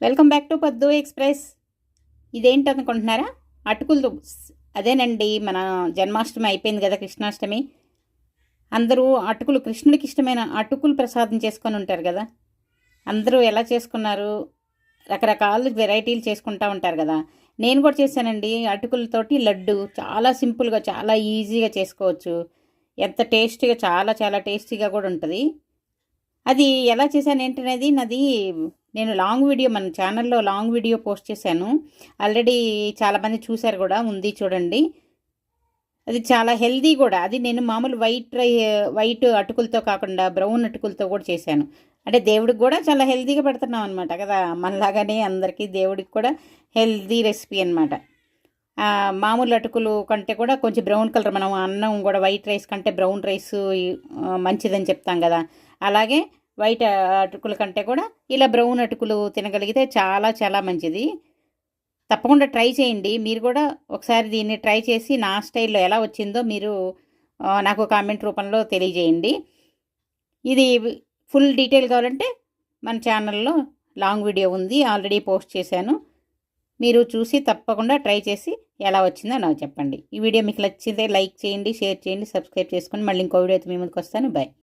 Welcome back to పద్దు express. ఇదేంటి అనుకుంటున్నారా? అటుకులు. అదేనండి, మన జన్మాష్టమి అయిపోయింది కదా, కృష్ణాష్టమి. అందరూ అటుకులు, కృష్ణుడికి ఇష్టమైన అటుకులు ప్రసాదం చేసుకొని ఉంటారు కదా. అందరూ ఎలా చేసుకున్నారు? రకరకాల వెరైటీలు చేసుకుంటూ ఉంటారు కదా. నేను కూడా చేశానండి. అటుకులతోటి లడ్డు చాలా సింపుల్గా, చాలా ఈజీగా చేసుకోవచ్చు. ఎంత టేస్టీగా, చాలా చాలా టేస్టీగా కూడా ఉంటుంది. అది ఎలా చేశాను ఏంటనేది నాది, నేను లాంగ్ వీడియో మన ఛానల్లో లాంగ్ వీడియో పోస్ట్ చేశాను. ఆల్రెడీ చాలామంది చూశారు కూడా, ఉంది చూడండి. అది చాలా హెల్దీ కూడా. అది నేను మామూలు వైట్ అటుకులతో కాకుండా బ్రౌన్ అటుకులతో కూడా చేశాను. అంటే దేవుడికి కూడా చాలా హెల్దీగా పెడుతున్నాం అనమాట కదా. మనలాగానే అందరికీ దేవుడికి కూడా హెల్దీ రెసిపీ అనమాట. మామూలు అటుకులు కంటే కూడా కొంచెం బ్రౌన్ కలర్, మనం అన్నం కూడా వైట్ రైస్ కంటే బ్రౌన్ రైస్ మంచిదని చెప్తాం కదా. అలాగే వైట్ అటుకుల కంటే కూడా ఇలా బ్రౌన్ అటుకులు తినగలిగితే చాలా చాలా మంచిది. తప్పకుండా ట్రై చేయండి. మీరు కూడా ఒకసారి దీన్ని ట్రై చేసి నా స్టైల్లో ఎలా వచ్చిందో మీరు నాకు కామెంట్ రూపంలో తెలియజేయండి. ఇది ఫుల్ డీటెయిల్ కావాలంటే మన ఛానల్లో లాంగ్ వీడియో ఉంది, ఆల్రెడీ పోస్ట్ చేశాను. మీరు చూసి తప్పకుండా ట్రై చేసి ఎలా వచ్చిందో నాకు చెప్పండి. ఈ వీడియో మీకు నచ్చితే లైక్ చేయండి, షేర్ చేయండి, సబ్స్క్రైబ్ చేసుకొని మళ్ళీ ఇంకో వీడియోతో మీ ముందుకు వస్తాను. బాయ్.